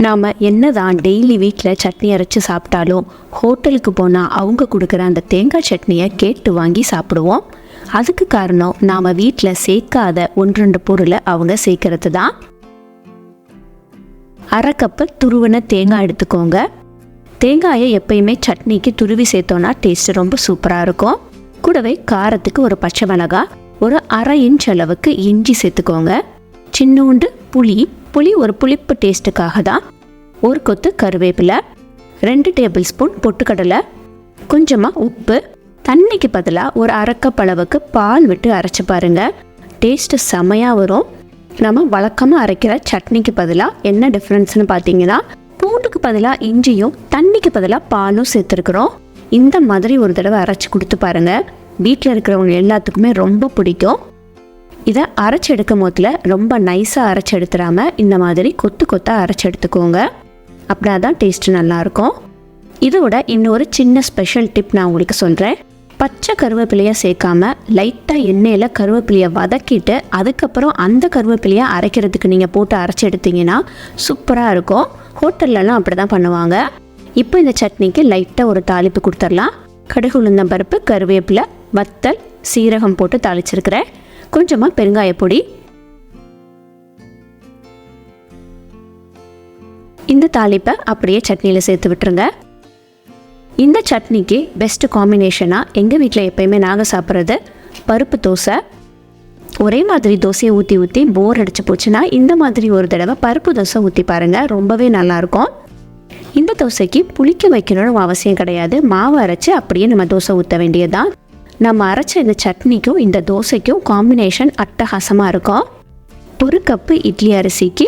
நாம் என்ன தான் டெய்லி வீட்டில் சட்னி அரைச்சி சாப்பிட்டாலும் ஹோட்டலுக்கு போனால் அவங்க கொடுக்குற அந்த தேங்காய் சட்னியை கேட்டு வாங்கி சாப்பிடுவோம். அதுக்கு காரணம் நாம் வீட்டில் சேர்க்காத 1-2 பொருளை அவங்க சேர்க்கறது தான். 1/2 கப்பு துருவின தேங்காய் எடுத்துக்கோங்க. தேங்காயை எப்பயுமே சட்னிக்கு துருவி சேர்த்தோன்னா டேஸ்ட்டு ரொம்ப சூப்பராக இருக்கும். கூடவே காரத்துக்கு ஒரு பச்சை மிளகாய், ஒரு 1/2 இன்ச் அளவுக்கு இஞ்சி சேர்த்துக்கோங்க. சின்னூண்டு புளி ஒரு புளிப்பு டேஸ்ட்டுக்காக தான். ஒரு கொத்து கருவேப்பிலை, 2 டேபிள் ஸ்பூன் பொட்டுக்கடலை, கொஞ்சமாக உப்பு, தண்ணிக்கு பதிலாக ஒரு 1/2 கப் அளவுக்கு பால் விட்டு அரைச்சி பாருங்கள். டேஸ்ட்டு செமையாக வரும். நம்ம வழக்கமாக அரைக்கிற சட்னிக்கு பதிலாக என்ன டிஃப்ரென்ஸ்னு பார்த்தீங்கன்னா, பூண்டுக்கு பதிலாக இஞ்சியும் தண்ணிக்கு பதிலாக பாலும் சேர்த்துருக்குறோம். இந்த மாதிரி ஒரு தடவை அரைச்சி கொடுத்து பாருங்கள். வீட்டில் இருக்கிறவங்க எல்லாத்துக்குமே ரொம்ப பிடிக்கும். இதை அரைச்சி எடுக்கும் போதில் ரொம்ப நைஸாக அரைச்சி எடுத்துடாமல் இந்த மாதிரி கொத்து கொத்தாக அரைச்சி எடுத்துக்கோங்க. அப்படின்னா தான் டேஸ்ட்டு நல்லாயிருக்கும். இதோட இன்னொரு சின்ன ஸ்பெஷல் டிப் நான் உங்களுக்கு சொல்கிறேன். பச்சை கருவேப்பிலையை சேர்க்காமல் லைட்டாக எண்ணெயில் கருவேப்பிலையை வதக்கிட்டு அதுக்கப்புறம் அந்த கருவேப்பிலையை அரைக்கிறதுக்கு நீங்கள் போட்டு அரைச்சி எடுத்தீங்கன்னா சூப்பராக இருக்கும். ஹோட்டல்லலாம் அப்படி தான் பண்ணுவாங்க. இப்போ இந்த சட்னிக்கு லைட்டாக ஒரு தாளிப்பு கொடுத்துடலாம். கடுகு, உளுந்தம் பருப்பு, கருவேப்பிலை, வத்தல், சீரகம் போட்டு தாளிச்சிருக்கிறேன். கொஞ்சமாக பெருங்காயப்பொடி. இந்த தாளிப்பை அப்படியே சட்னியில் சேர்த்து விட்டுருங்க. இந்த சட்னிக்கு பெஸ்ட் காம்பினேஷனாக எங்கள் வீட்டில் எப்பயுமே நாங்கள் சாப்பிட்றது பருப்பு தோசை. ஒரே மாதிரி தோசையை ஊற்றி போர் அடிச்சு போச்சுன்னா இந்த மாதிரி ஒரு தடவை பருப்பு தோசை ஊற்றி பாருங்கள், ரொம்பவே நல்லாயிருக்கும். இந்த தோசைக்கு புளிக்க வைக்கணும்னு அவசியம் கிடையாது. மாவு அரைச்சி அப்படியே நம்ம தோசை ஊற்ற வேண்டியதுதான். நம்ம அரைச்ச இந்த சட்னிக்கும் இந்த தோசைக்கும் காம்பினேஷன் அட்டகாசமாக இருக்கும். 1 கப்பு இட்லி அரிசிக்கு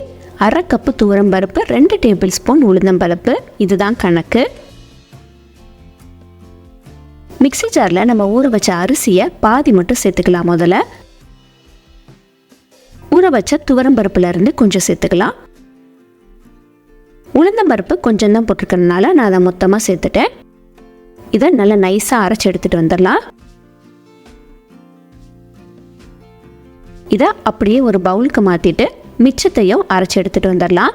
1/2 கப்பு துவரம்பருப்பு, 2 டேபிள் ஸ்பூன் உளுந்தம்பருப்பு, இதுதான் கணக்கு. மிக்ஸி ஜாரில் நம்ம ஊற வச்ச அரிசியை பாதி மட்டும் சேர்த்துக்கலாம். முதல்ல ஊற வச்ச துவரம்பருப்புலேருந்து கொஞ்சம் சேர்த்துக்கலாம். உளுந்தம்பருப்பு கொஞ்சம் தான் போட்டிருக்கறதுனால நான் அதை மொத்தமாக சேர்த்துட்டேன். இதை நல்லா நைஸாக அரைச்சி எடுத்துகிட்டு வந்துடலாம். இதை அப்படியே ஒரு பவுலுக்கு மாற்றிட்டு மிச்சத்தையும் அரைச்சி எடுத்துகிட்டு வந்துடலாம்.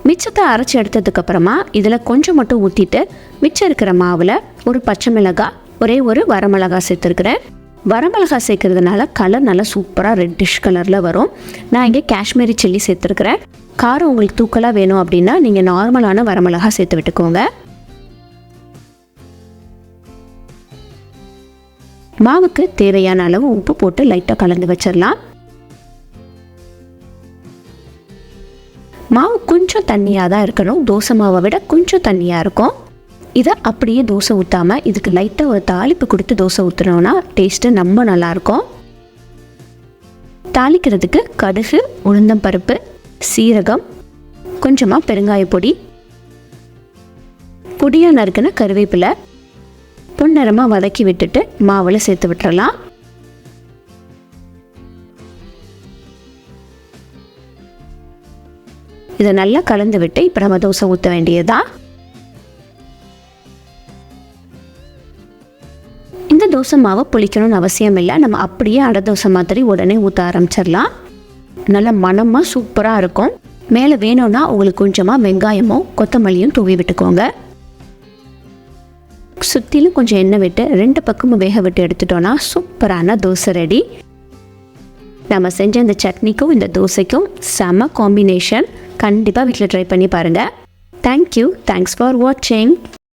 மிச்சத்தை அரைச்சி எடுத்ததுக்கப்புறமா இதில் கொஞ்சம் மட்டும் ஊற்றிட்டு மிச்சம் இருக்கிற மாவில் ஒரு பச்சை மிளகாய், ஒரே ஒரு வரமிளகாய் சேர்த்துருக்குறேன். வரமிளகாய் சேர்க்கறதுனால கலர் நல்லா சூப்பராக ரெட்டிஷ் கலரில் வரும். நான் இங்கே காஷ்மீரி சில்லி சேர்த்துருக்குறேன். காரம் உங்களுக்கு தூக்கலாக வேணும் அப்படின்னா நீங்கள் நார்மலான வரமிளகாய் சேர்த்து விட்டுக்கோங்க. மாவுக்கு தேவையான அளவு உப்பு போட்டு லைட்டாக கலந்து வச்சிடலாம். மாவு கொஞ்சம் தண்ணியாக தான் இருக்கணும். தோசை மாவை விட கொஞ்சம் தண்ணியாக இருக்கும். இதை அப்படியே தோசை ஊற்றாமல் இதுக்கு லைட்டாக ஒரு தாளிப்பு கொடுத்து தோசை ஊற்றுனோன்னா டேஸ்ட்டு ரொம்ப நல்லாயிருக்கும். தாளிக்கிறதுக்கு கடுகு, உளுந்தம் பருப்பு, சீரகம், கொஞ்சமாக பெருங்காயப்பொடி, பொடியாக நறுக்கின கருவேப்பிலை பொன்னிறமாக வதக்கி விட்டுட்டு மாவில் சேர்த்து விட்டுறலாம். இதை நல்லா கலந்து விட்டு இப்போ நம்ம தோசை ஊற்ற வேண்டியதுதான். இந்த தோசை மாவை புளிக்கணும்னு அவசியம் இல்லை. நம்ம அப்படியே அடை தோசை மாதிரி உடனே ஊற்ற ஆரம்பிச்சிடலாம். நல்லா மணமாக சூப்பராக இருக்கும். மேலே வேணும்னா உங்களுக்கு கொஞ்சமாக வெங்காயமும் கொத்தமல்லியும் தூவி விட்டுக்கோங்க. சுற்றிலும் கொஞ்சம் எண்ணெய் விட்டு 2 பக்கமும் வேக விட்டு எடுத்துட்டோன்னா சூப்பரான தோசை ரெடி. நம்ம செஞ்ச இந்த சட்னிக்கும் இந்த தோசைக்கும் செம காம்பினேஷன். கண்டிப்பாக வீட்டில் ட்ரை பண்ணி பாருங்கள். தேங்க்யூ. தேங்க்ஸ் ஃபார் வாட்சிங்.